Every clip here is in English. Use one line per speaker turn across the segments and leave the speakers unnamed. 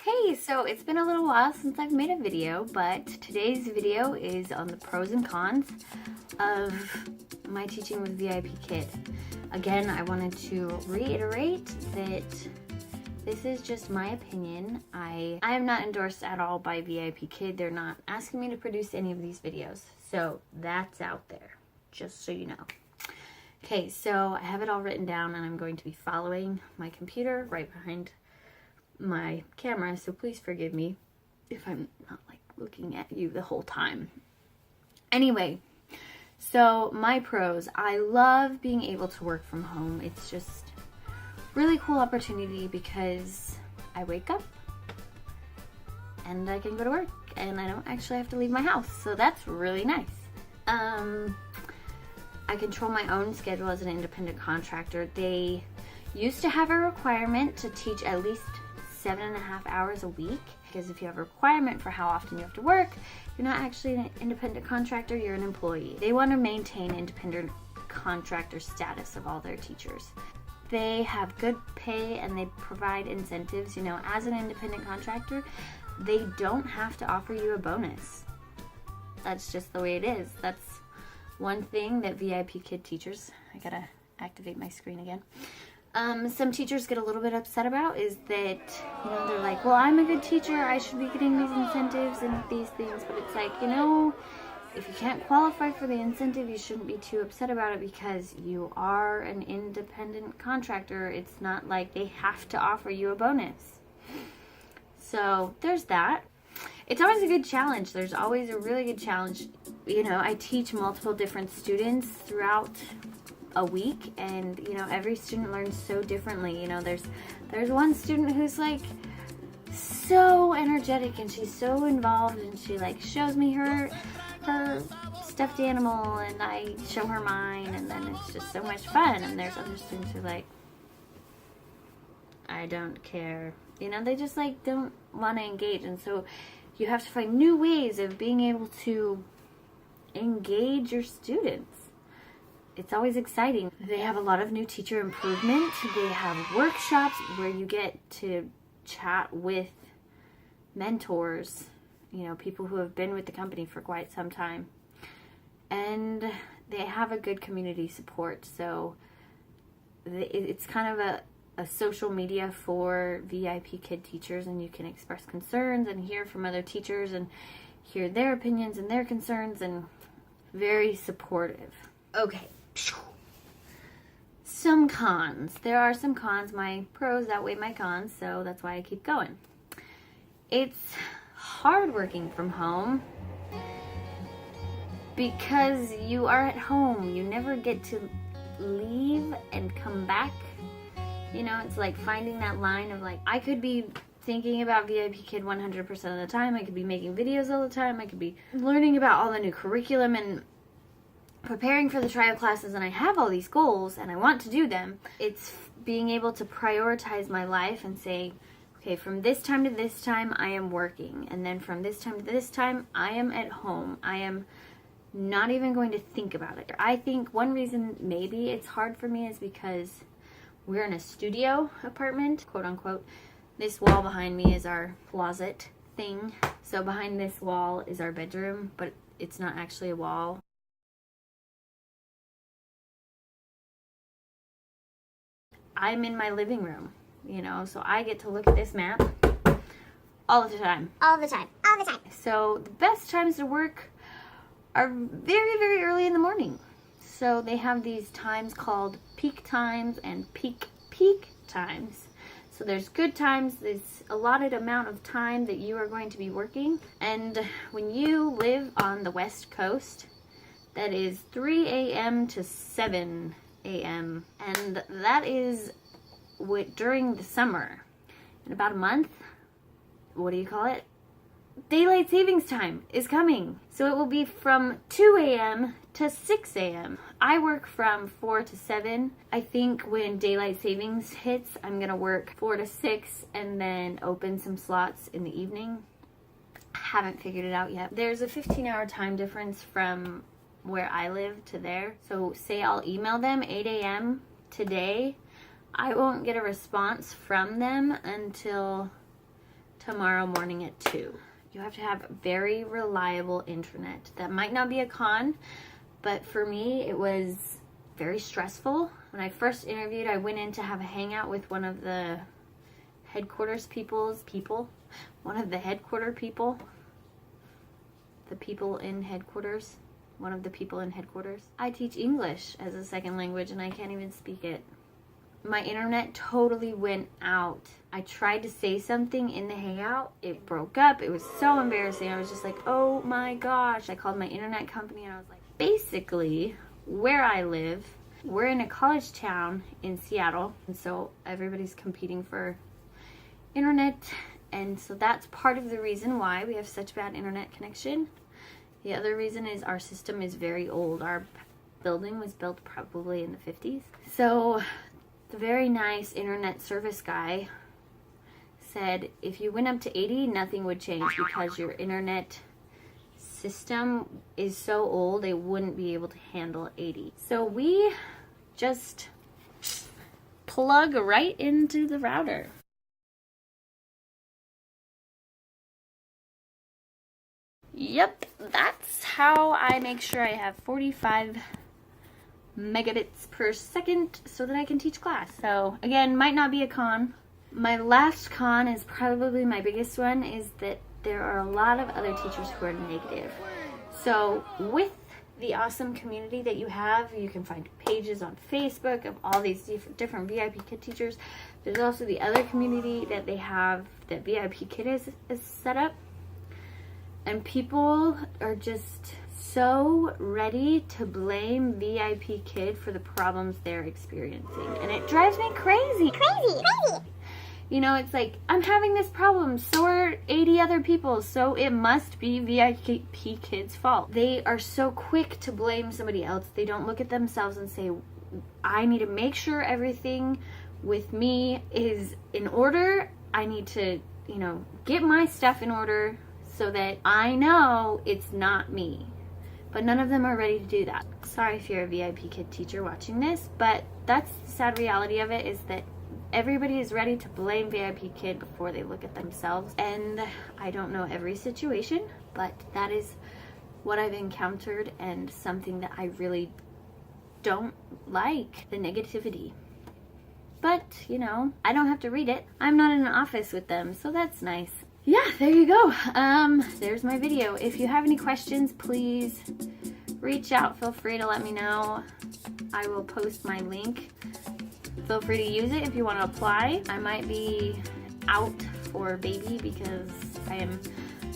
Hey, so it's been a little while since I've made a video, but today's video is on the pros and cons of my teaching with VIPKID. Again, I wanted to reiterate that this is just my opinion. I am not endorsed at all by VIPKID. They're not asking me to produce any of these videos. So that's out there, just so you know. Okay, so I have it all written down and I'm going to be following my computer right behind my camera, so please forgive me if I'm not like looking at you the whole time. Anyway, so my pros. I love being able to work from home. It's just really cool opportunity because I wake up and I can go to work and I don't actually have to leave my house, so that's really nice. I control my own schedule as an independent contractor. They used to have a requirement to teach at least 7.5 hours a week, because if you have a requirement for how often you have to work, you're not actually an independent contractor, you're an employee. They want to maintain independent contractor status of all their teachers. They have good pay and they provide incentives. You know, as an independent contractor, they don't have to offer you a bonus. That's just the way it is. That's one thing that VIPKID teachers, I gotta activate my screen again. Some teachers get a little bit upset about is that, you know, they're like, well, I'm a good teacher, I should be getting these incentives and these things, but it's like, you know, if you can't qualify for the incentive, you shouldn't be too upset about it because you are an independent contractor. It's not like they have to offer you a bonus. So there's that. It's always a good challenge. There's always a really good challenge. You know, I teach multiple different students throughout a week, and you know, every student learns so differently. You know, there's one student who's like so energetic and she's so involved and she like shows me her stuffed animal and I show her mine, and then it's just so much fun. And there's other students who are like, I don't care. You know, they just like don't want to engage, and so you have to find new ways of being able to engage your students. It's always exciting. They have a lot of new teacher improvement. They have workshops where you get to chat with mentors, you know, people who have been with the company for quite some time. And they have a good community support. So it's kind of a social media for VIPKID teachers, and you can express concerns and hear from other teachers and hear their opinions and their concerns, and very supportive. Okay. Some cons. There are some cons. My pros outweigh my cons, so that's why I keep going. It's hard working from home because you are at home. You never get to leave and come back. You know, it's like finding that line of like, I could be thinking about VIPKID 100% of the time. I could be making videos all the time. I could be learning about all the new curriculum and preparing for the trial classes, and I have all these goals and I want to do them. It's being able to prioritize my life and say, okay, from this time to this time I am working, and then from this time to this time I am at home. I am not even going to think about it. I think one reason maybe it's hard for me is because we're in a studio apartment, quote unquote. This wall behind me is our closet thing. So behind this wall is our bedroom, but it's not actually a wall. I'm in my living room, you know, so I get to look at this map all the time.
All the time. All the time.
So the best times to work are very, very early in the morning. So they have these times called peak times and peak times. So there's good times, there's allotted amount of time that you are going to be working. And when you live on the West Coast, that is 3 a.m. to 7 a.m. and that is during the summer. In about a month, what do you call it? Daylight savings time is coming. So it will be from 2 a.m. to 6 a.m. I work from 4 to 7. I think when daylight savings hits, I'm gonna work 4 to 6 and then open some slots in the evening. I haven't figured it out yet. There's a 15-hour time difference from where I live to there. So say I'll email them 8 a.m. today. I won't get a response from them until tomorrow morning at 2. You have to have very reliable internet. That might not be a con, but for me, it was very stressful. When I first interviewed, I went in to have a hangout with one of the headquarters one of the headquarter people, the people in headquarters, one of the people in headquarters. I teach English as a second language and I can't even speak it. My internet totally went out. I tried to say something in the hangout. It broke up. It was so embarrassing. I was just like, oh my gosh. I called my internet company and I was like, basically, where I live, we're in a college town in Seattle. And so everybody's competing for internet. And so that's part of the reason why we have such bad internet connection. The other reason is our system is very old. Our building was built probably in the 50s. So the very nice internet service guy said if you went up to 80, nothing would change because your internet system is so old it wouldn't be able to handle 80. So we just plug right into the router. Yep, that's how I make sure I have 45 megabits per second so that I can teach class. So again, might not be a con. My last con is probably my biggest one, is that there are a lot of other teachers who are negative. So with the awesome community that you have, you can find pages on Facebook of all these different VIPKID teachers. There's also the other community that they have that VIPKID is set up. And people are just so ready to blame VIPKID for the problems they're experiencing. And it drives me crazy. Crazy. You know, it's like, I'm having this problem, so are 80 other people, so it must be VIPKID's fault. They are so quick to blame somebody else. They don't look at themselves and say, I need to make sure everything with me is in order. I need to, you know, get my stuff in order so that I know it's not me. But none of them are ready to do that. Sorry if you're a VIPKID teacher watching this, but that's the sad reality of it, is that everybody is ready to blame VIPKID before they look at themselves. And I don't know every situation, but that is what I've encountered and something that I really don't like, the negativity. But, you know, I don't have to read it. I'm not in an office with them, so that's nice. Yeah, there you go. There's my video. If you have any questions, please reach out. Feel free to let me know. I will post my link. Feel free to use it if you want to apply. I might be out for baby because I am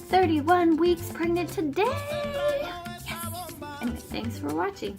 31 weeks pregnant today. Yes. Anyway, thanks for watching.